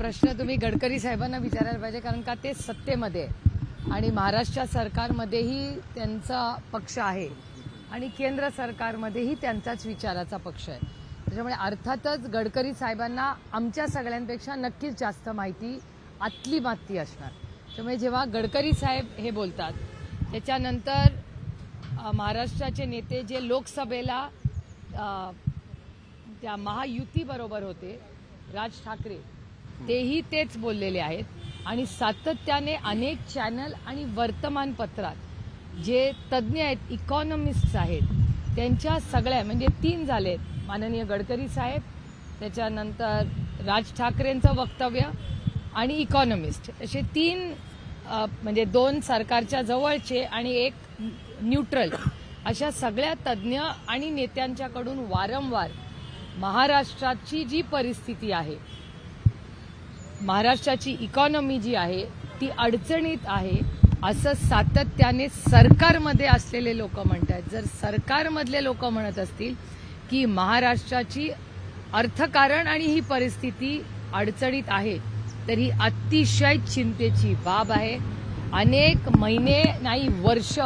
प्रश्न तुम्ही गडकरी साहेबांना विचारायला पाहिजे, कारण का ते सत्तेमध्ये आहे आणि महाराष्ट्र सरकारमध्येही त्यांचा पक्ष आहे आणि केंद्र सरकारमध्येही त्यांचाच विचाराचा पक्ष आहे. त्याच्यामुळे अर्थातच गडकरी साहेबांना आमच्या सगळ्यांपेक्षा नक्कीच जास्त माहिती आतली माती असणार. त्यामुळे जेव्हा गडकरी साहेब हे बोलतात त्याच्यानंतर महाराष्ट्राचे नेते जे लोकसभेला त्या महायुतीबरोबर होते, राज ठाकरे, तेही तेच बोललेले आहेत आणि सातत्याने अनेक चॅनल आणि वर्तमानपत्रात जे तज्ज्ञ आहेत, इकॉनॉमिस्ट आहेत, त्यांच्या सगळ्या म्हणजे 3 झालेत, माननीय गडकरी साहेब, त्याच्यानंतर राज ठाकरेंचं वक्तव्य आणि इकॉनॉमिस्ट, असे 3 म्हणजे 2 सरकारच्या जवळचे आणि 1 न्यूट्रल, अशा सगळ्या तज्ज्ञ आणि नेत्यांच्याकडून वारंवार महाराष्ट्राची जी परिस्थिती आहे, महाराष्ट्राची इकॉनॉमी जी आहे ती अडचणीत आहे असं सातत्याने सरकारमध्ये असलेले लोक म्हणतात. जर सरकारमधले लोक म्हणत असतील की महाराष्ट्राची अर्थकारण आणि ही परिस्थिती अडचणीत आहे, तर ही अतिशय चिंतेची बाब आहे. अनेक महिने नाही वर्ष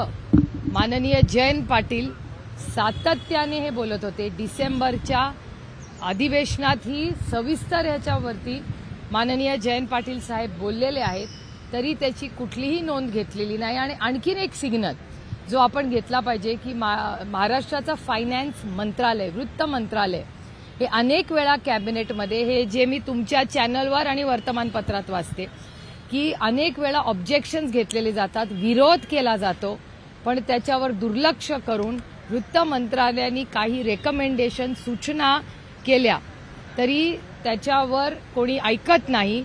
माननीय जयंत पाटील सातत्याने हे बोलत होते. डिसेंबरच्या अधिवेशनात ही सविस्तर ह्याच्यावरती माननीय जयंत पाटील साहेब बोललेले आहेत, तरी त्याची कुठलीही नोंद घेतलेली नाही. आणि आणखीन एक सिग्नल जो आपण घेतला पाहिजे की महाराष्ट्राचं फायनान्स मंत्रालय, वित्त मंत्रालय हे अनेक वेळा कॅबिनेटमध्ये, हे जे मी तुमच्या चॅनलवर आणि वर्तमानपत्रात वाचते की अनेक वेळा ऑब्जेक्शन्स घेतलेले जातात, विरोध केला जातो, पण त्याच्यावर दुर्लक्ष करून वित्त मंत्रालयाने काही रेकमेंडेशन, सूचना केल्या तरी त्याच्यावर कोणी ऐकत नाही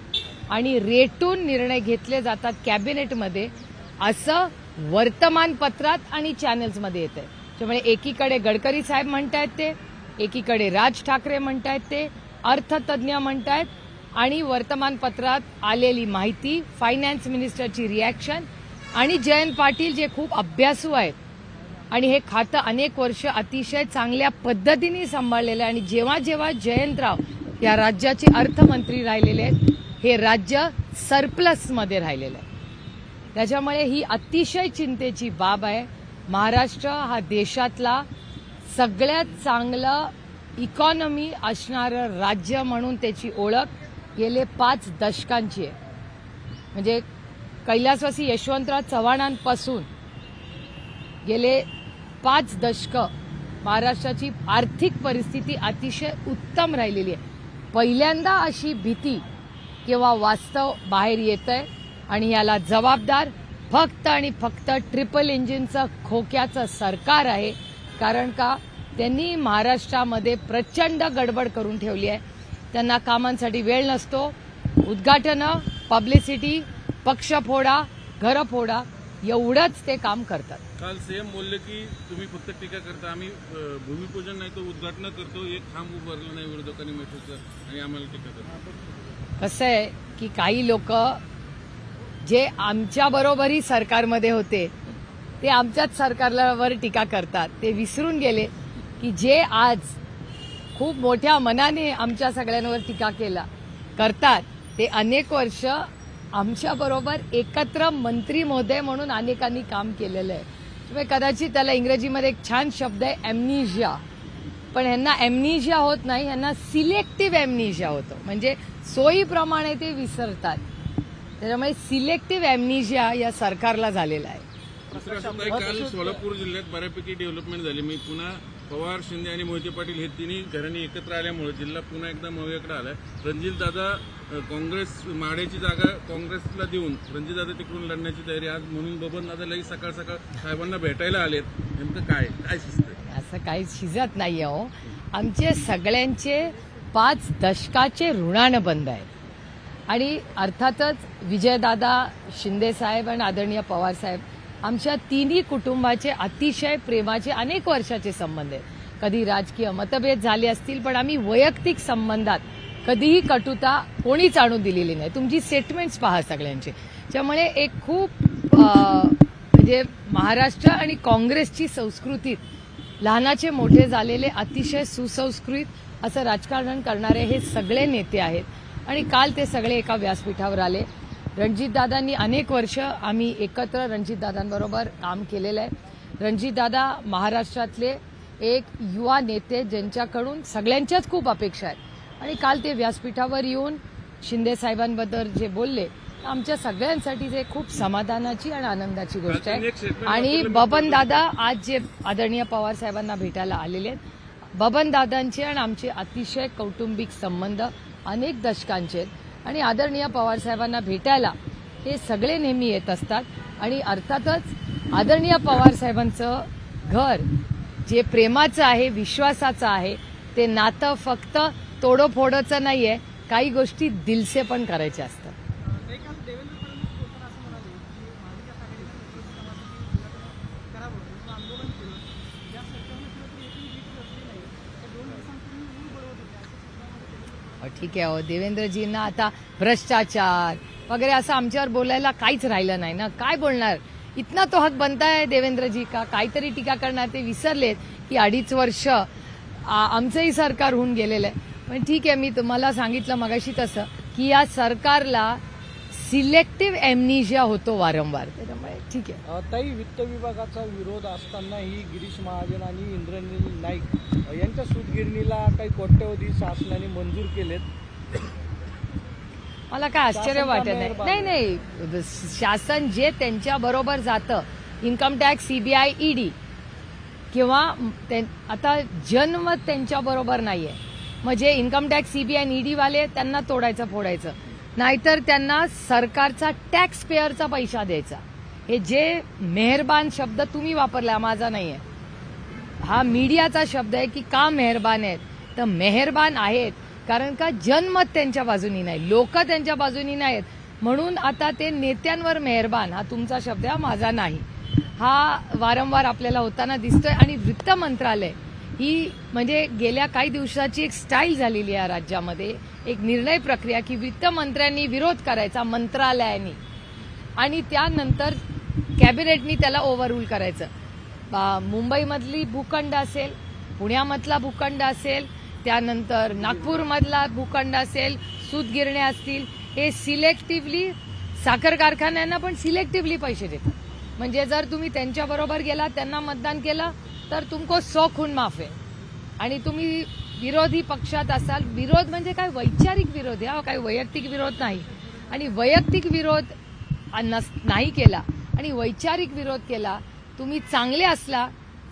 आणि रेटून निर्णय घेतले जातात कॅबिनेटमध्ये, असं वर्तमानपत्रात आणि चॅनल्समध्ये येत आहे. त्यामुळे एकीकडे गडकरी साहेब म्हणतायत ते, एकीकडे राज ठाकरे म्हणतायत ते, अर्थतज्ञ म्हणतायत आणि वर्तमानपत्रात आलेली माहिती, फायनान्स मिनिस्टरची रिॲक्शन आणि जयंत पाटील जे खूप अभ्यासू आहेत आणि हे खातं अनेक वर्ष अतिशय चांगल्या पद्धतीने सांभाळलेलं आहे आणि जेव्हा जेव्हा जयंतराव या राज्याचे अर्थमंत्री राहिलेले आहेत, हे राज्य सरप्लसमध्ये राहिलेलं आहे. त्याच्यामुळे ही अतिशय चिंतेची बाब आहे. महाराष्ट्र हा देशातला सगळ्यात चांगलं इकॉनॉमी असणारं राज्य म्हणून त्याची ओळख गेले 5 दशकांची आहे. म्हणजे कैलासवासी यशवंतराव चव्हाणांपासून गेले 5 दशकं महाराष्ट्राची आर्थिक परिस्थिती अतिशय उत्तम राहिलेली आहे. पहिल्यांदा अशी भीती किंवा वास्तव बाहेर येतंय आणि याला जबाबदार फक्त आणि फक्त ट्रिपल इंजिनचं खोक्याचं सरकार आहे. कारण का त्यांनी महाराष्ट्रामध्ये प्रचंड गडबड करून ठेवली आहे. त्यांना कामांसाठी वेळ नसतो. उद्घाटनं, पब्लिसिटी, पक्ष फोडा, घर फोडा, एवढंच ते काम करतात. काल सीएम बोलले की तुम्ही फक्त टीका करता, आम्ही भूमिपूजन नाही तर उद्घाटन करतो, एक खांब उभारला नाही विरोधकांनी मेट्रोचं आणि आम्हाला टीका करतो. कसं आहे की काही लोक जे आमच्या बरोबरही सरकारमध्ये होते ते आमच्याच सरकारवर टीका करतात. ते विसरून गेले की जे आज खूप मोठ्या मनाने आमच्या सगळ्यांवर टीका करतात ते अनेक वर्ष आमच्याबरोबर एकत्र मंत्री महोदय म्हणून अनेकांनी काम केलेलं आहे. त्यामुळे कदाचित त्याला इंग्रजीमध्ये एक छान शब्द आहे ॲम्निशिया, पण ह्यांना ॲम्निशिया होत नाही, ह्यांना सिलेक्टिव्ह ॲम्निशिया होतं. म्हणजे सोयीप्रमाणे ते विसरतात. त्याच्यामुळे सिलेक्टिव्ह ॲम्निशिया या सरकारला झालेला आहे. काल सोलापूर जिल्ह्यात बऱ्यापैकी डेव्हलपमेंट झाली. मी पुन्हा पवार, शिंदे आणि मोहिते पाटील हे तिन्ही घरांनी एकत्र आल्यामुळे जिल्हा पुन्हा एकदा मव्याकडे आलाय. रणजितदादा काँग्रेस माड्याची जागा काँग्रेसला देऊन रणजितदादा तिकडून लढण्याची तयारी आज म्हणून बबनदादा लगेच सकाळ सकाळ साहेबांना भेटायला आलेत. नेमकं काय शिजतंय? असं काही शिजत नाही हो. आमचे सगळ्यांचे 5 दशकाचे ऋणानुबंध आहेत आणि अर्थातच विजयदादा, शिंदे साहेब आणि आदरणीय पवार साहेब आमच्या तिन्ही कुटुंबाचे अतिशय प्रेमाचे अनेक वर्षाचे संबंध आहेत. कधी राजकीय मतभेद झाले असतील, पण आम्ही वैयक्तिक संबंधात कधीही कटुता कोणीच आणून दिलेली नाही. तुमची स्टेटमेंट्स पहा सगळ्यांचे. त्यामुळे एक खूप म्हणजे महाराष्ट्र आणि काँग्रेसची संस्कृतीत लहानाचे मोठे झालेले अतिशय सुसंस्कृत असं राजकारण करणारे हे सगळे नेते आहेत आणि काल ते सगळे एका व्यासपीठावर आले. रणजितदादांनी अनेक वर्ष आम्ही एकत्र रणजितदादांबरोबर काम केलेलं आहे. रणजितदादा महाराष्ट्रातले एक युवा नेते ज्यांच्याकडून सगळ्यांच्याच खूप अपेक्षा आहेत आणि काल ते व्यासपीठावर येऊन शिंदे साहेबांबद्दल जे बोलले आमच्या सगळ्यांसाठी ते खूप समाधानाची आणि आनंदाची गोष्ट आहे. आणि बबनदादा आज जे आदरणीय पवार साहेबांना भेटायला आलेले आहेत, बबनदादांचे आणि आमचे अतिशय कौटुंबिक संबंध अनेक दशकांचे आहेत आणि आदरणीय पवार साहेबांना भेटायला हे सगळे नेहमी येत असतात. आणि अर्थातच आदरणीय पवार साहेबांचं घर जे प्रेमाचं आहे, विश्वासाचं आहे, ते नातं फक्त तोडोफोडोचं नाहीये, काही गोष्टी दिलसे पण करायच्या असतात. ठीक आहे. देवेंद्रजींना आता भ्रष्टाचार वगैरे असं आमच्यावर बोलायला काहीच राहिलं नाही ना. काय बोलणार? इतना तो हक बनता है देवेंद्रजी का. काहीतरी टीका करणार. ते विसरलेत की 2.5 वर्ष आमचंही सरकार होऊन गेलेलं आहे. पण ठीक आहे, मी तुम्हाला सांगितलं मगाशी तसं की या सरकारला सिलेक्टिव्ह एमनिशिया होतो वारंवार. त्याच्यामुळे ठीक आहे. ताई, वित्त विभागाचा विरोध असतानाही गिरीश महाजन आणि इंद्रनील नाईक यांच्या सूतगिरणीला काही कोट्यवधी शासनाने मंजूर केलेत. मला काय आश्चर्य वाटत नाही. नाही, शासन जे त्यांच्या बरोबर जातं, इन्कम टॅक्स, सीबीआय, ईडी किंवा आता जनमत त्यांच्या बरोबर नाहीये. म्हणजे इन्कम टॅक्स, सीबीआय आणि ईडी वाले त्यांना तोडायचं फोडायचं, नाहीतर त्यांना सरकारचा टॅक्स पेअरचा पैसा द्यायचा. हे जे मेहरबान शब्द तुम्ही वापरला, माझा नाहीये, हा मीडियाचा शब्द आहे की का मेहरबान आहेत. तर मेहरबान आहेत कारण का जनमत त्यांच्या बाजूनी नाही, लोक त्यांच्या बाजूनी नाहीत, म्हणून आता ते नेत्यांवर मेहरबान. हा तुमचा शब्द आहे, माझा नाही. हा वारंवार आपल्याला होताना दिसतोय. आणि वित्त मंत्रालय ही म्हणजे गेल्या काही दिवसाची एक स्टाईल झालेली आहे राज्यामध्ये, एक निर्णय प्रक्रिया की वित्त मंत्र्यांनी विरोध करायचा मंत्रालयाने आणि त्यानंतर कॅबिनेटनी त्याला ओव्हररूल करायचं. मुंबईमधली भूखंड असेल, पुण्यामधला भूखंड असेल, त्यानंतर नागपूरमधला भूखंड असेल, सूतगिरण्या असतील, हे सिलेक्टिव्हली साखर कारखान्यांना पण सिलेक्टिव्हली पैसे देतात. म्हणजे जर तुम्ही त्यांच्याबरोबर गेला, त्यांना मतदान केलं तर तुमको 100 खून माफ आहे. आणि तुम्ही विरोधी पक्षात असाल, विरोध म्हणजे काय, वैचारिक विरोध आहे, काही वैयक्तिक विरोध नाही. आणि वैयक्तिक विरोध नाही केला आणि वैचारिक विरोध केला, तुम्ही चांगले असला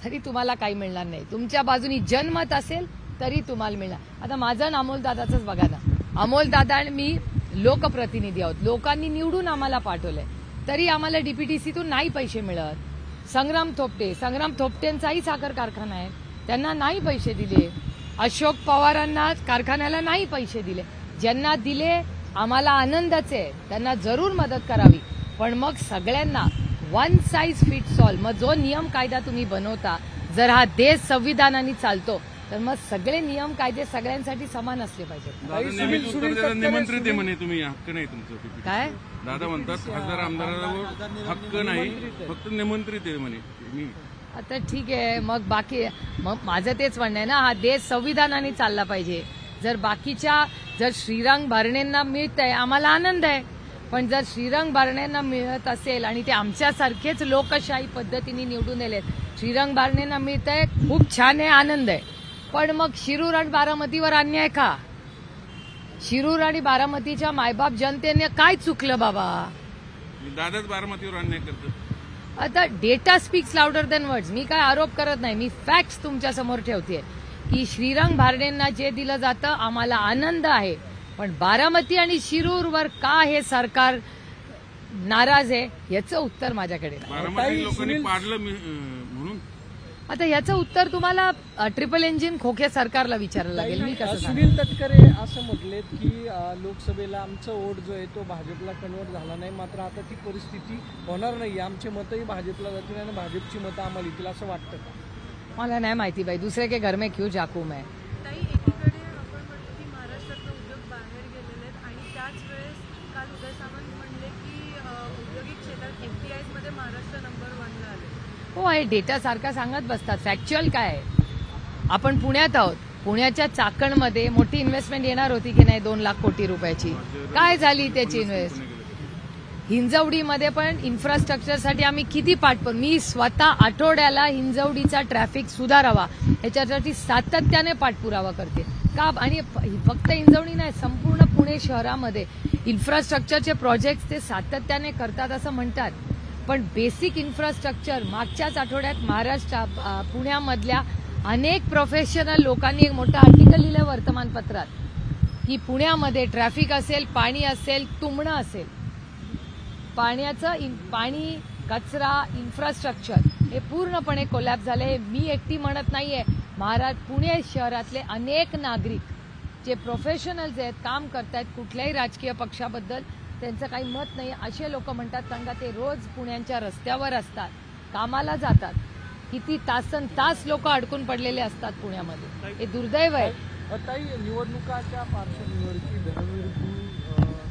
तरी तुम्हाला काही मिळणार नाही. तुमच्या बाजूनी जनमत असेल तरी तुम्हाला मिळणार. आता माझं आणि अमोलदादाचंच बघा ना. अमोलदादा आणि मी लोकप्रतिनिधी आहोत, लोकांनी निवडून आम्हाला पाठवलंय, तरी आम्हाला डीपीटीसीतून नाही पैसे मिळत. संग्राम थोपटेंचाही साखर कारखाना आहे, त्यांना नाही पैसे दिले. अशोक पवारांना कारखान्याला नाही पैसे दिले. ज्यांना दिले आम्हाला आनंदच आहे, त्यांना जरूर मदत करावी. पण मग सगळ्यांना वन साईज फिट्स ऑल. मग जो नियम कायदा तुम्ही बनवता, जर हा देश संविधानाने चालतो तर मग सगळे नियम कायदे सगळ्यांसाठी समान असले पाहिजेत. निमंत्रित आहे म्हणे तुम्ही, हक्क नाही तुमचं. काय दादा म्हणतात खासदार आमदारावर हक्क नाही, फक्त निमंत्रित आहे म्हणे मी. आता ठीक आहे, मग बाकी मग माझं तेच म्हणणं आहे ना, हा देश संविधानाने चालला पाहिजे. जर श्रीरंग भरणेंना मिळतंय आम्हाला आनंद आहे, पण जर श्रीरंग भरणेंना मिळत असेल आणि ते आमच्यासारखेच लोकशाही पद्धतीने निवडून दिलेत, श्रीरंग भरणेंना मिळतंय, खूप छान आहे, आनंद आहे. पण मग शिरूर आणि बारामतीवर अन्याय का? शिरूर आणि बारामतीच्या मायबाप जनतेने काय चुकलं बाबा? दादाच बारामतीवर अन्याय करतो. आता data speaks louder than words. मी काय आरोप करत नाही, मी फॅक्ट्स तुमच्या समोर ठेवते की श्रीरंग भारडेंना जे दिलं जातं आम्हाला आनंद आहे, पण बारामती आणि शिरूरवर का हे सरकार नाराज आहे याचं उत्तर माझ्याकडे नाही. बारामती लोकांनी पाडलं म्हणून. आता याचं उत्तर तुम्हाला ट्रिपल इंजिन खोके सरकारला विचारायला लागेल. मी कसं सुनील तटकरे असं म्हटलेत की लोकसभेला आमचा वोट जो आहे तो भाजपला कन्वर्ट झाला नाही, मात्र आता ती परिस्थिती होणार नाही, आमचे मतही भाजपला जातील आणि भाजपची मतं आम्हाला येतील असं वाटतं का? मला नाही माहिती बाई, दुसरे के घर में क्यों जाकू मैं. ताई, एकीकडे आपण म्हणतो की महाराष्ट्रातले उद्योग बाहेर गेलेले आहेत आणि त्याच वेळेस काल उदय सामंत म्हणले की औद्योगिक क्षेत्रात FDIs मध्ये महाराष्ट्र नंबर 1ला आले. हो, हे डेटा सारखा सांगत बसतात. फॅक्च्युअल काय आहे, आपण पुण्यात आहोत, पुण्याच्या चाकणमध्ये मोठी इन्व्हेस्टमेंट येणार होती की नाही 2 लाख कोटी रुपयाची, काय झाली त्याची इन्व्हेस्ट? हिंजवडीमध्ये पण इन्फ्रास्ट्रक्चरसाठी आम्ही किती पाठपुरावा, मी स्वतः आठवड्याला हिंजवडीचा ट्रॅफिक सुधारावा याच्यासाठी सातत्याने पाठपुरावा करते का. आणि फक्त हिंजवडी नाही, संपूर्ण पुणे शहरामध्ये इन्फ्रास्ट्रक्चरचे प्रोजेक्ट्स ते सातत्याने करतात असं म्हणतात, पण बेसिक इन्फ्रास्ट्रक्चर मागच्याच आठवड्यात महाराष्ट्र पुण्यामधल्या अनेक प्रोफेशनल लोकांनी एक मोठं आर्टिकल लिहिलं वर्तमानपत्रात की पुण्यामध्ये ट्रॅफिक असेल, पाणी असेल, तुंबणं असेल, पाणी, कचरा, इन्फ्रास्ट्रक्चर हे पूर्णपणे कोलॅप्स झाले. मी एकटी म्हणत नाहीये, पुणे शहरातले अनेक नागरिक जे प्रोफेशनल्स आहेत, काम करतायत, कुठल्याही राजकीय पक्षाबद्दल त्यांचं काही मत नाही असे लोक म्हणतात, कारण का ते रोज पुण्याच्या रस्त्यावर असतात, कामाला जातात, किती तासन तास लोक अडकून पडलेले असतात पुण्यामध्ये. हे दुर्दैव आहे. ताई, निवडणुकाच्या पार्श्वभूमीवरती धर्मवीर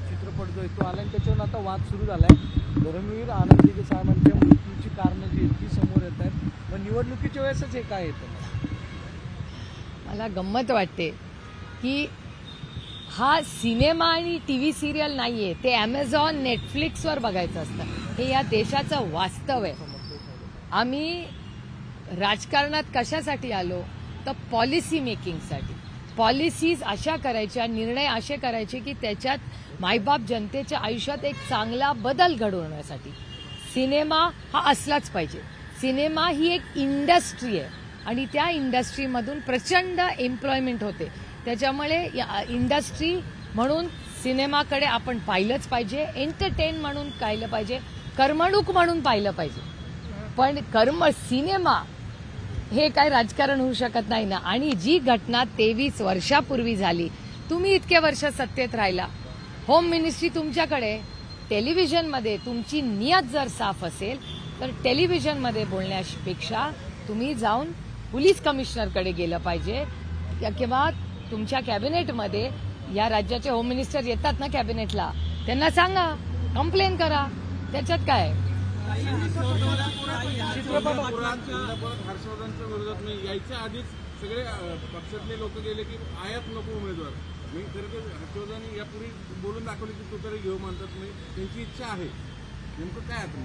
चित्रपट जो आहे तो आला आणि त्याच्यावर आता वाद सुरू झालाय. धर्मवीर आनंदी साहेबांच्या मृत्यूची कारणं जी आहेत ती समोर येत आहेत. मग निवडणुकीच्या वेळेसच हे काय येतं? मला गंमत वाटते की हा सिनेमा आणि टीव्ही सिरियल नाहीये, ते अमेझॉन, नेटफ्लिक्सवर बघायचं असतं. हे या देशाचं वास्तव आहे. आम्ही राजकारणात कशासाठी आलो तर पॉलिसी मेकिंगसाठी. पॉलिसीज अशा करायच्या, निर्णय असे करायचे की त्याच्यात मायबाप जनतेच्या आयुष्यात एक चांगला बदल घडवण्यासाठी. सिनेमा हा असलाच पाहिजे. सिनेमा ही एक इंडस्ट्री आहे आणि त्या इंडस्ट्रीमधून प्रचंड एम्प्लॉयमेंट होते. त्याच्यामुळे इंडस्ट्री म्हणून सिनेमाकडे आपण पाहिलंच पाहिजे, एंटरटेन म्हणून पाहिलं पाहिजे, करमणूक म्हणून पाहिलं पाहिजे. पण सिनेमा हे काय राजकारण होऊ शकत नाही ना. आणि जी घटना 23 वर्षापूर्वी झाली, तुम्ही इतके वर्ष सत्तेत राहिला, होम मिनिस्ट्री तुमच्याकडे, टेलिव्हिजनमध्ये तुमची नियत जर साफ असेल तर टेलिव्हिजनमध्ये बोलण्यापेक्षा तुम्ही जाऊन पोलीस कमिशनरकडे गेलं पाहिजे किंवा तुमच्या कॅबिनेटमध्ये या राज्याचे होम मिनिस्टर येतात ना कॅबिनेटला, त्यांना सांगा, कंप्लेन करा, त्याच्यात काय. हर्षवर्धनच्या विरोधात मी यायच्या आधीच सगळे पक्षातले लोक गेले की आयात नको उमेदवार. मी खरं तर हर्षवर्धन यापूर्वी बोलून दाखवले की तुतारी घेऊ म्हणतात, मी त्यांची इच्छा आहे. नेमकं काय आता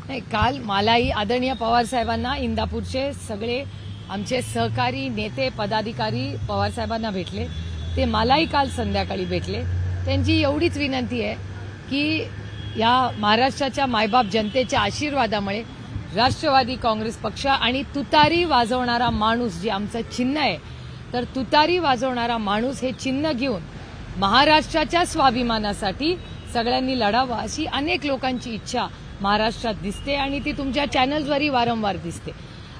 नाही, काल मलाही आदरणीय पवार साहेबांना, इंदापूरचे सगळे आमचे सहकारी नेते पदाधिकारी पवार साहेबांना भेटले. ते मलाही काल संध्याकाळी भेटले. त्यांची एवढीच विनंती आहे की या महाराष्ट्राच्या मायबाप जनतेच्या आशीर्वादामुळे राष्ट्रवादी काँग्रेस पक्ष आणि तुतारी वाजवणारा माणूस जे आमचं चिन्ह आहे, तर तुतारी वाजवणारा माणूस हे चिन्ह घेऊन महाराष्ट्राच्या स्वाभिमानासाठी सगळ्यांनी लढावं अशी अनेक लोकांची इच्छा महाराष्ट्रात दिसते आणि ती तुमच्या चॅनल्सवरही वारंवार दिसते.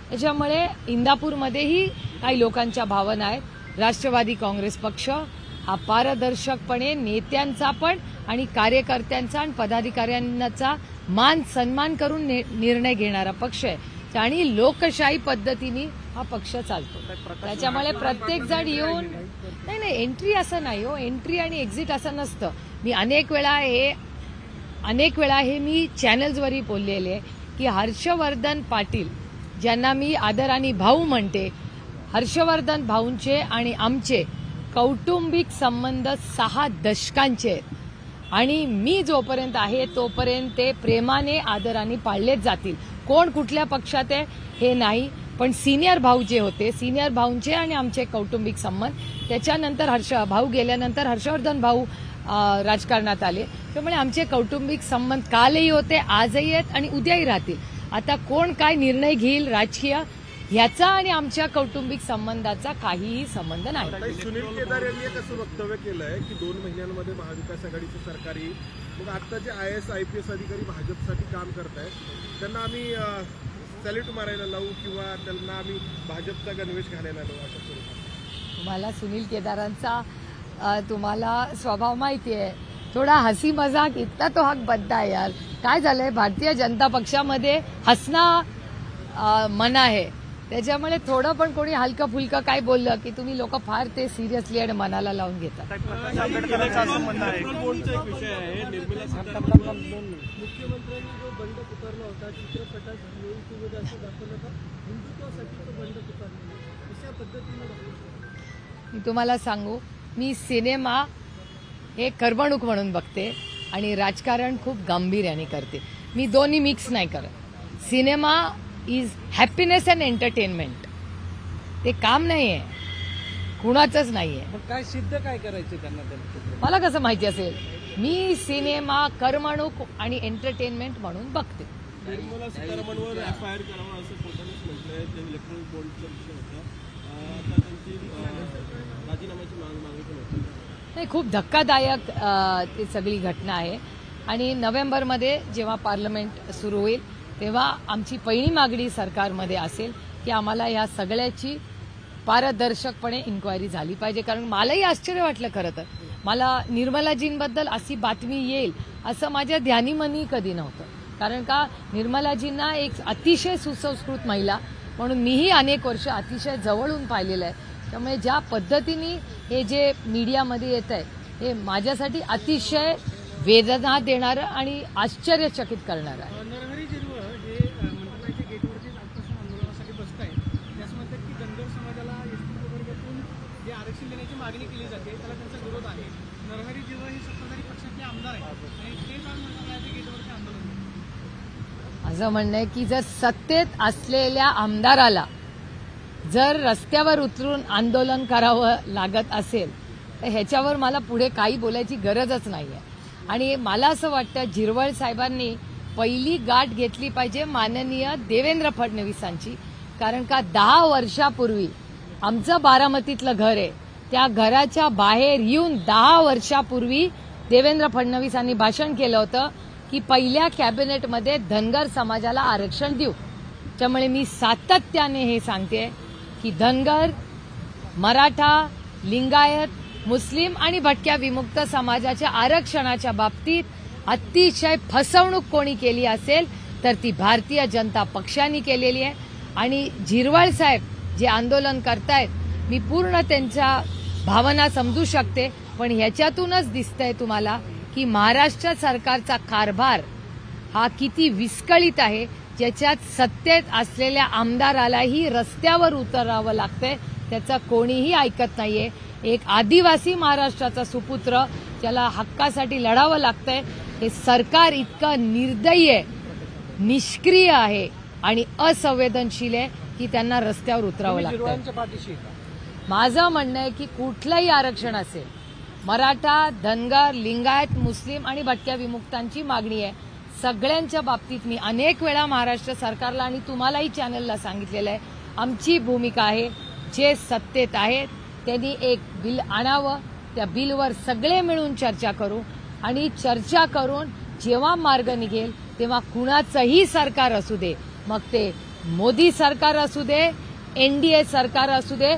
त्याच्यामुळे इंदापूरमध्येही काही लोकांच्या भावना आहेत. राष्ट्रवादी काँग्रेस पक्ष हा पारदर्शकपणे नेत्यांचा पण आणि कार्यकर्त्यांचा आणि पदाधिकाऱ्यांचा मान सन्मान करून निर्णय घेणारा पक्ष आहे आणि लोकशाही पद्धतीने हा पक्ष चालतो. त्याच्यामुळे प्रत्येक जण येऊन नाही, एंट्री असं नाही हो, एंट्री आणि एक्झिट असं नसतं. मी अनेक वेळा हे मी चॅनल्सवरही बोललेले आहे की हर्षवर्धन पाटील, ज्यांना मी आदराने भाऊ म्हणते, हर्षवर्धन भाऊंचे आणि आमचे कौटुंबिक संबंध 6 दशकांचे आहेत आणि मी जोपर्यंत आहे तोपर्यंत ते प्रेमाने, आदराने पाळलेच जातील. कोण कुठल्या पक्षात आहे हे नाही, पण सिनियर भाऊ जे होते, सिनियर भाऊंचे आणि आमचे कौटुंबिक संबंध, त्याच्यानंतर भाऊ गेल्यानंतर हर्षवर्धन भाऊ राजकारणात आले. त्यामुळे आमचे कौटुंबिक संबंध कालही होते, आजही आहेत आणि उद्याही राहतील. आता कोण काय निर्णय घेईल राजकीय, ह्याचा आणि आमच्या कौटुंबिक संबंधाचा काहीही संबंध नाही. सुनील केदार यांनी एक असं वक्तव्य केलंय की 2 महिन्यांमध्ये महाविकास आघाडीचं सरकार येईल. मग आता जे IAS IPS अधिकारी भाजपसाठी काम करतायत त्यांना आम्ही सॅल्यूट मारायला लावू किंवा त्यांना आम्ही भाजपचा गणवेश घालायला लावू, अशा स्वरूपात. तुम्हाला सुनील केदारांचा तुम्हाला स्वभाव माहिती आहे, थोडा हसी मजाक इतका तो हक बनता आहे यार. काय झालंय, भारतीय जनता पक्षामध्ये हसणं मना आहे. त्याच्यामुळे थोडं पण कोणी हलकं फुलकं काय बोललं की तुम्ही लोक फार ते सिरियसली आणि मनाला लावून घेतात. मुख्यमंत्र्यांनी जो बंड पुकारला होता चित्रपटात असं दाखवलं होतं, हिंदुत्वासाठी तो बंड पुकारला, अशा पद्धतीने मी तुम्हाला सांगू, मी सिनेमा हे करमणूक म्हणून बघते आणि राजकारण खूप गांभीर्याने करते. मी दोन्ही मिक्स नाही करत. Cinema is happiness and entertainment. ते काम नाही आहे, कुणाचंच नाही आहे. मग काय सिद्ध काय करायचं त्यांना त्यांचं? मला कसं माहिती असेल? मी सिनेमा करमणूक आणि एंटरटेनमेंट म्हणून बघते. निर्मला सीतारामनवर एफआयआर करावा असं कोर्टानेच म्हटलंय. ते इलेक्ट्रॉनिक बॉन्डचा विषय होता. आता त्यांची राजीनाम्याची मागणी पण होती. नाही, खूप धक्कादायक ती सगळी घटना आहे. आणि नोव्हेंबरमध्ये जेव्हा पार्लमेंट सुरू होईल तेव्हा आमची पहिली मागणी सरकारमध्ये असेल की आम्हाला ह्या सगळ्याची पारदर्शकपणे इन्क्वायरी झाली पाहिजे. कारण मलाही आश्चर्य वाटलं खरं तर. मला निर्मलाजींबद्दल अशी बातमी येईल असं माझ्या ध्यानीमनी कधी नव्हतं. कारण का निर्मलाजींना एक अतिशय सुसंस्कृत महिला म्हणून मीही अनेक वर्ष अतिशय जवळून पाहिलेलं आहे. त्यामुळे ज्या पद्धतीने हे जे मीडियामध्ये येत आहे हे माझ्यासाठी अतिशय वेदना देणारं आणि आश्चर्यचकित करणारं आहे. नरहरी झिरवळ हे मंत्रालयाच्या गेटवरती आजपासून आंदोलनासाठी बसत आहेत. त्यास म्हणतात की धनगर समाजाला एसटी प्रवर्गातून जे आरक्षण देण्याची मागणी केली जाते त्याला त्यांचा विरोध आहे. नरहरी झिरवळ हे सत्ताधारी पक्षातले आमदार आहेत आणि ते काल मंत्रालयाच्या गेटवरती आंदोलन करतात. माझं म्हणणं आहे की जर सत्तेत असलेल्या आमदाराला जर रस्त्यावर उतरून आंदोलन करावं लागत असेल तर ह्याच्यावर मला पुढे काही बोलायची गरजच नाही आहे. आणि मला असं वाटतं झिरवळ साहेबांनी पहिली गाठ घेतली पाहिजे माननीय देवेंद्र फडणवीसांची. कारण का 10 वर्षापूर्वी आमचं बारामतीतलं घर आहे, त्या घराच्या बाहेर येऊन 10 वर्षापूर्वी देवेंद्र फडणवीसांनी भाषण केलं होतं की पहिल्या कॅबिनेटमध्ये धनगर समाजाला आरक्षण देऊ. त्यामुळे मी सातत्याने हे सांगते की धनगर, मराठा, लिंगायत, मुस्लिम आणि भटक्या विमुक्त समाजाच्या आरक्षणाच्या बाबतीत अतिशय फसवणूक कोणी केली असेल तर ती भारतीय जनता पक्षाने केलेली आहे. आणि झिरवळ साहेब जे आंदोलन करतायत मी पूर्ण त्यांच्या भावना समजू शकते. पण ह्याच्यातूनच दिसतंय तुम्हाला की महाराष्ट्र सरकारचा कारभार हा किती विस्कळीत आहे, ज्याच्यात सत्तेत असलेल्या आमदारालाही रस्त्यावर उतरावं लागतंय. त्याचं कोणीही ऐकत नाहीये. एक आदिवासी महाराष्ट्राचा सुपुत्र ज्याला हक्कासाठी लढावं लागतंय, हे सरकार इतकं निर्दयी आहे, निष्क्रिय आहे आणि असंवेदनशील आहे की त्यांना रस्त्यावर उतरावं लागतंय. झिरवळांच्या पाठीशी आहे का? माझं म्हणणं आहे की कुठलंही आरक्षण असेल, मराठा, धनगर, लिंगायत, मुस्लिम आणि भटक्या विमुक्तांची मागणी आहे. सगळ्यांच्या बाबतीत मी अनेक वेळा महाराष्ट्र सरकारला आणि तुम्हालाही चॅनलला सांगितलेलं आहे, आमची भूमिका आहे जे सत्तेत आहेत त्यांनी एक बिल आणावं, त्या बिलवर सगळे मिळून चर्चा करू आणि चर्चा करून जेव्हा मार्ग निघेल तेव्हा कुणाचंही सरकार असू दे, मग ते मोदी सरकार असू दे, एनडीए सरकार असू दे,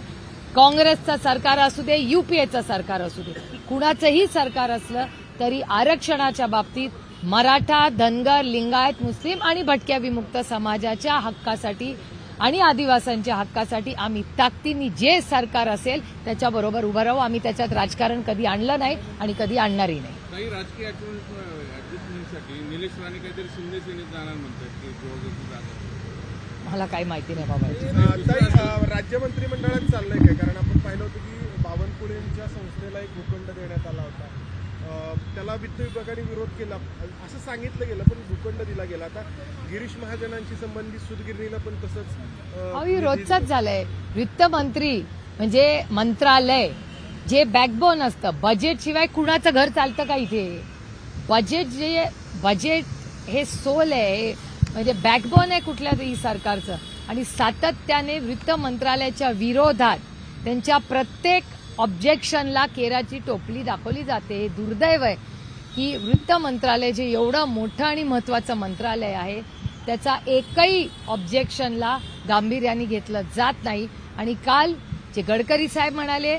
काँग्रेसचं सरकार असू दे, युपीएचं सरकार असू दे, कुणाचंही सरकार असलं तरी आरक्षणाच्या बाबतीत मराठा, धनगर, लिंगायत, मुस्लिम आणि भटक्या विमुक्त समाजाच्या हक्कासाठी आणि आदिवासींच्या हक्कासाठी आम्ही ताकदीने जे सरकार असेल त्याच्याबरोबर उभं राहू. आम्ही त्याच्यात राजकारण कधी आणलं नाही आणि कधी आणणारही नाही. काही राजकीय ऍडजस्टमेंटसाठी निलेश राणे काहीतरी शिंदे सेनेत जाणार म्हणतात की जोरदार जागा. मला काही माहिती नाही बाबा. ताई, राज्य मंत्रिमंडळात चाललंय काय? कारण आपण पाहिलं होतं की बावनकुळेंच्या संस्थेला एक भूखंड देण्यात आला होता. त्याला वित्त विभागाने विरोध केला असं सांगितलं गेलं, पण भूखंड दिला गेला. आता गिरीश महाजनांशी संबंधित सूतगिरणीला पण तसंच रोजचाच झालंय. वित्तमंत्री म्हणजे मंत्रालय जे बॅकबोन असतं, बजेट शिवाय कुणाचं घर चालतं का इथे? बजेट हे सोल आहे, म्हणजे बॅकबोन आहे कुठल्यातरी सरकारचं. आणि सातत्याने वित्त मंत्रालयाच्या विरोधात त्यांच्या प्रत्येक ऑब्जेक्शनला केराची टोपली दाखवली जाते. हे दुर्दैव आहे की वित्त मंत्रालय जे एवढं मोठं आणि महत्वाचं मंत्रालय आहे त्याचा एकही ऑब्जेक्शनला गांभीर्याने घेतलं जात नाही. आणि काल जे गडकरी साहेब म्हणाले,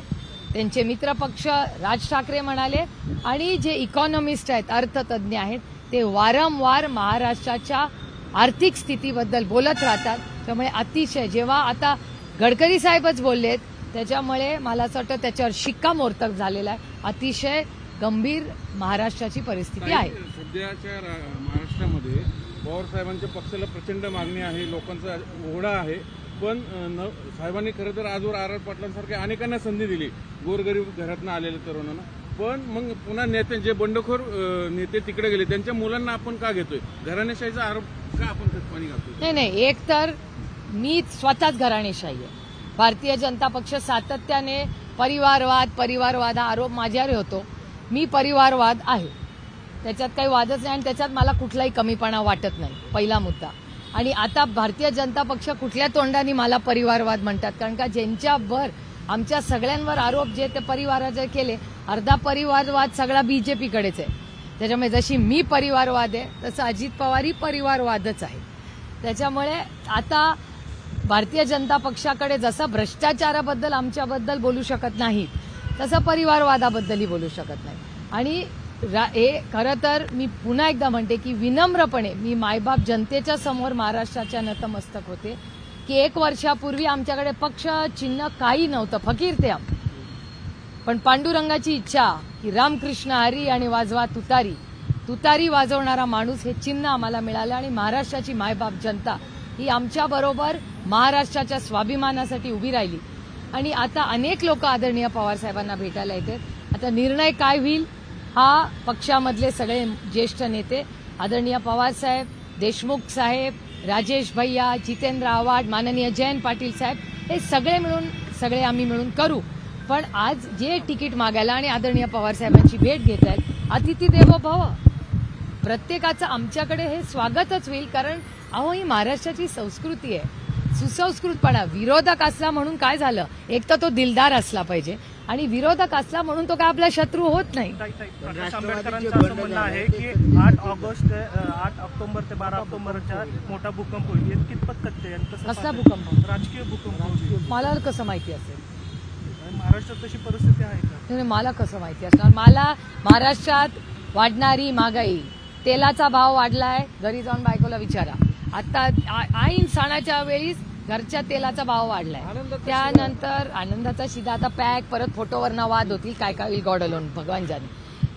त्यांचे मित्रपक्ष राज ठाकरे म्हणाले आणि जे इकॉनॉमिस्ट आहेत, अर्थतज्ञ आहेत, ते वारंवार महाराष्ट्राच्या आर्थिक स्थितीबद्दल बोलत राहतात. त्यामुळे अतिशय जेव्हा आता गडकरी साहेबच बोललेत त्याच्यामुळे मला असं वाटतं त्याच्यावर शिक्कामोर्तब झालेला आहे. अतिशय गंभीर महाराष्ट्राची परिस्थिती आहे. सध्याच्या महाराष्ट्रामध्ये पवार साहेबांच्या पक्षाला प्रचंड मागणी आहे, लोकांचा ओढा आहे पण साहेबांनी खरं तर आजवर आर पाटलांसारख्या अनेकांना संधी दिली गोरगरीब घरातनं आलेल्या तरुणांना. पण मग पुन्हा नेते जे बंडखोर नेते तिकडे गेले त्यांच्या मुलांना आपण का घेतोय? घराणेशाहीचा आरोप का आपण खतपाणी घालतोय? नाही, एक तर मी स्वतःच घराणेशाही आहे. भारतीय जनता पक्ष सातत्याने परिवारवाद हा आरोप माझ्यावर होतो. मी परिवारवाद आहे, त्याच्यात काही वादच नाही आणि त्याच्यात मला कुठलाही कमीपणा वाटत नाही, पहिला मुद्दा. आणि आता भारतीय जनता पक्ष कुठल्या तोंडाने मला परिवारवाद म्हणतात? कारण का ज्यांच्यावर आमच्या सगळ्यांवर आरोप जे ते परिवाराचे केले, अर्धा परिवारवाद सगळा बीजेपीकडेच आहे. त्याच्यामुळे जशी मी परिवारवाद आहे तसं अजित पवारही परिवारवादच आहे. त्याच्यामुळे आता भारतीय जनता पक्षाकडे जसं भ्रष्टाचाराबद्दल आमच्याबद्दल बोलू शकत नाहीत, तसं परिवारवादाबद्दलही बोलू शकत नाही. आणि हे खरं तर मी पुन्हा एकदा म्हणते की विनम्रपणे मी मायबाप जनतेच्या समोर महाराष्ट्राच्या नतमस्तक होते की 1 वर्षापूर्वी आमच्याकडे पक्ष चिन्ह काही नव्हतं, फकीर ते आम. पण पांडुरंगाची इच्छा की रामकृष्ण हरी आणि वाजवा तुतारी वाजवणारा माणूस हे चिन्ह आम्हाला मिळालं आणि महाराष्ट्राची मायबाप जनता ही आमच्याबरोबर महाराष्ट्राच्या स्वाभिमानासाठी उभी राहिली. आणि आता अनेक लोक आदरणीय पवारसाहेबांना भेटायला येतात. आता निर्णय काय होईल हा पक्षामधले सगळे ज्येष्ठ नेते आदरणीय पवारसाहेब, देशमुख साहेब, राजेश भैया, जितेंद्र आव्हाड, माननीय जयंत पाटील साहेब हे सगळे आम्ही मिळून करू. पण आज जे तिकीट मागायला आणि आदरणीय पवारसाहेबांची भेट घेत आहेत, अतिथी देवो भव, प्रत्येकाचं आमच्याकडे हे स्वागतच होईल. कारण अहो ही महाराष्ट्राची संस्कृती आहे, सुसंस्कृतपणा. विरोधक असला म्हणून काय झालं? एक तर तो दिलदार असला पाहिजे आणि विरोधक असला म्हणून तो काय आपला शत्रू होत नाही. प्रकाश आंबेडकरांचं असं म्हणणं आहे की 8 ऑक्टोबर ते 12 ऑक्टोबरच्या मोठा भूकंप होईल. कितपत तथ्य आहे? कसला भूकंप? राजकीय भूकंप. मला कसं माहिती असेल? महाराष्ट्रात तशी परिस्थिती आहे का? मला कसं माहिती असणार? मला महाराष्ट्रात वाढणारी महागाई, तेलाचा भाव वाढलाय, घरी जाऊन बायकोला विचारा. आता ऐन सणाच्या वेळी घरच्या तेलाचा भाव वाढलाय. त्यानंतर आनंदाचा शिदा, आता पॅक, परत फोटोवरनं वाद होतील, काय काय होईल गॉड अलोन, भगवान जाणे.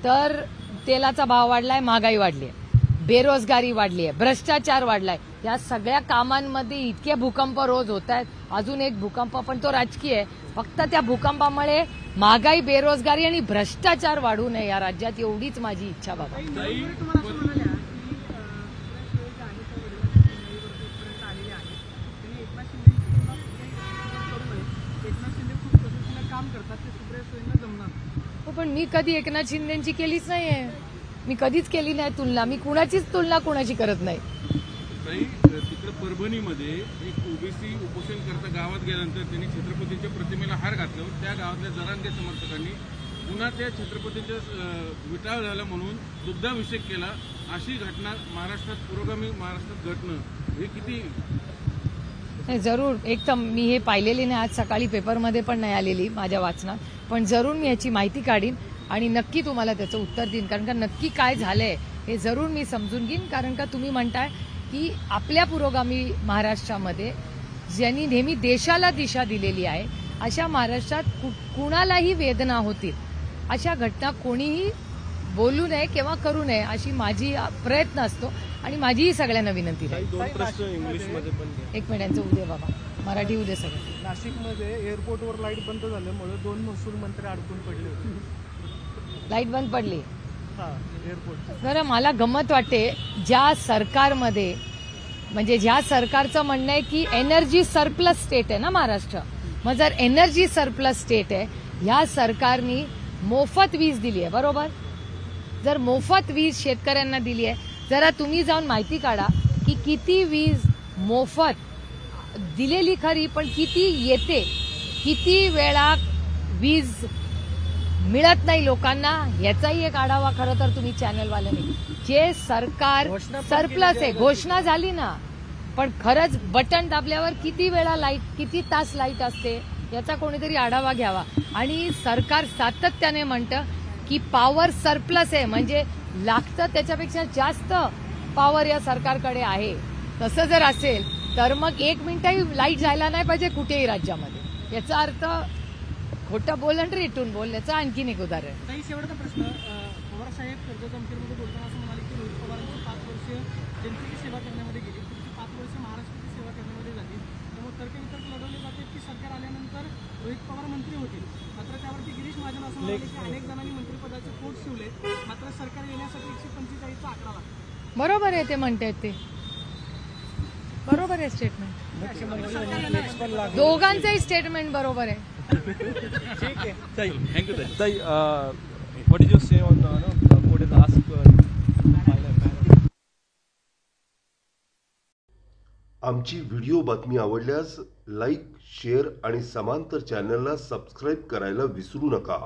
तर तेलाचा भाव वाढलाय, महागाई वाढली आहे, बेरोजगारी वाढली आहे, भ्रष्टाचार वाढलाय. या सगळ्या कामांमध्ये इतके भूकंप रोज होत आहेत. अजून एक भूकंप, पण तो राजकीय आहे. फक्त त्या भूकंपामुळे महागाई, बेरोजगारी आणि भ्रष्टाचार वाढू नये या राज्यात, एवढीच माझी इच्छा बाबा. पण मी कधी एकनाथ शिंदेची केलीच नाहीये, मी कधीच केली नाही तुलना. मी कुणाचीच तुलना कुणाची करत नाही. तिकडे परभणीमध्ये एक ओबीसी उपोषण करता गावात गेल्यानंतर त्यांनी छत्रपतींच्या प्रतिमेला हार घातल्यावर त्या गावातल्या जरांगे समर्थकांनी पुन्हा त्या छत्रपतींच्या विटाळ झाला म्हणून दुग्धाभिषेक केला. अशी घटना महाराष्ट्रात, पुरोगामी महाराष्ट्रात घडणं हे किती? जरूर. एक तर मी हे पाहिलेली नाही, आज सकाळी पेपरमध्ये पण नाही आलेली माझ्या वाचनात, पण जरूर मी याची माहिती काढीन आणि नक्की तुम्हाला त्याचं उत्तर देईन. कारण का नक्की काय झालंय हे जरूर मी समजून घेईन. कारण का तुम्ही म्हणताय की आपल्या पुरोगामी महाराष्ट्रामध्ये ज्यांनी नेहमी देशाला दिशा दिलेली आहे, अशा महाराष्ट्रात कुणालाही वेदना होतील अशा घटना कोणीही बोलू नये किंवा करू नये अशी माझी प्रयत्न असतो आणि माझीही सगळ्यांना विनंती आहे. 2 प्रश्न इंग्लिशमध्ये पण द्या. 1 मिनिटांचं उद्या बाबा, मराठी उद्या सगळं. नाशिकमध्ये एअरपोर्टवर लाईट बंद झाल्यामुळे 2 महसूल मंत्री अडकून पडले होते. लाईट बंद पडली. एअरपोर्ट. बरं, मला गंमत वाटते ज्या सरकारमध्ये, म्हणजे ज्या सरकारचं म्हणणं आहे की एनर्जी सरप्लस स्टेट आहे ना महाराष्ट्र, मग जर एनर्जी सरप्लस स्टेट आहे, ह्या सरकारनी मोफत वीज दिली आहे, बरोबर? जर मोफत वीज शेतकऱ्यांना दिली आहे, जरा तुम्ही जाऊन माहिती काढा की किती वीज मोफत दिलेली खरी, पण किती येते, किती वेळा वीज मिळत नाही लोकांना, याचाही एक आढावा खरं तर तुम्ही चॅनलवाल्यांनी. जे सरकार सरप्लस आहे, घोषणा झाली ना, पण खरंच बटन दाबल्यावर किती वेळा लाईट, किती तास लाईट असते, याचा कोणीतरी आढावा घ्यावा. आणि सरकार सातत्याने म्हणतं की पॉवर सरप्लस आहे, म्हणजे लागतं त्याच्यापेक्षा जास्त पॉवर या सरकारकडे आहे. तसं जर असेल तर मग 1 मिनिटही लाईट जायला नाही पाहिजे कुठेही राज्यामध्ये. याचा अर्थ खोटं बोल आणि रिटून बोल, याचं आणखीन एक उदाहरण. काही शेवटचा प्रश्न. पवारसाहेब कर्जत बोलताना असं म्हणाले की रोहित पवारांची 5 वर्ष जनतेची सेवा करण्यामध्ये गेली, 5 वर्ष महाराष्ट्राची सेवा करण्यामध्ये झाली, त्यामुळे तर्कवितर्क म्हणाले की अनेक जणांनी मंत्रिपदाचे पोट शिवले, मात्र सरकार येण्यासाठी 145चा आकडा लागतो. बरोबर आहे ते म्हणतायत ते, बरोबर आहे स्टेटमेंट, दोघांचंही स्टेटमेंट बरोबर आहे. ताई, what did you say on what is asked? आमची व्हिडिओ बातमी आवडल्यास लाईक, शेअर आणि समांतर चॅनलला सबस्क्राईब करायला विसरू नका.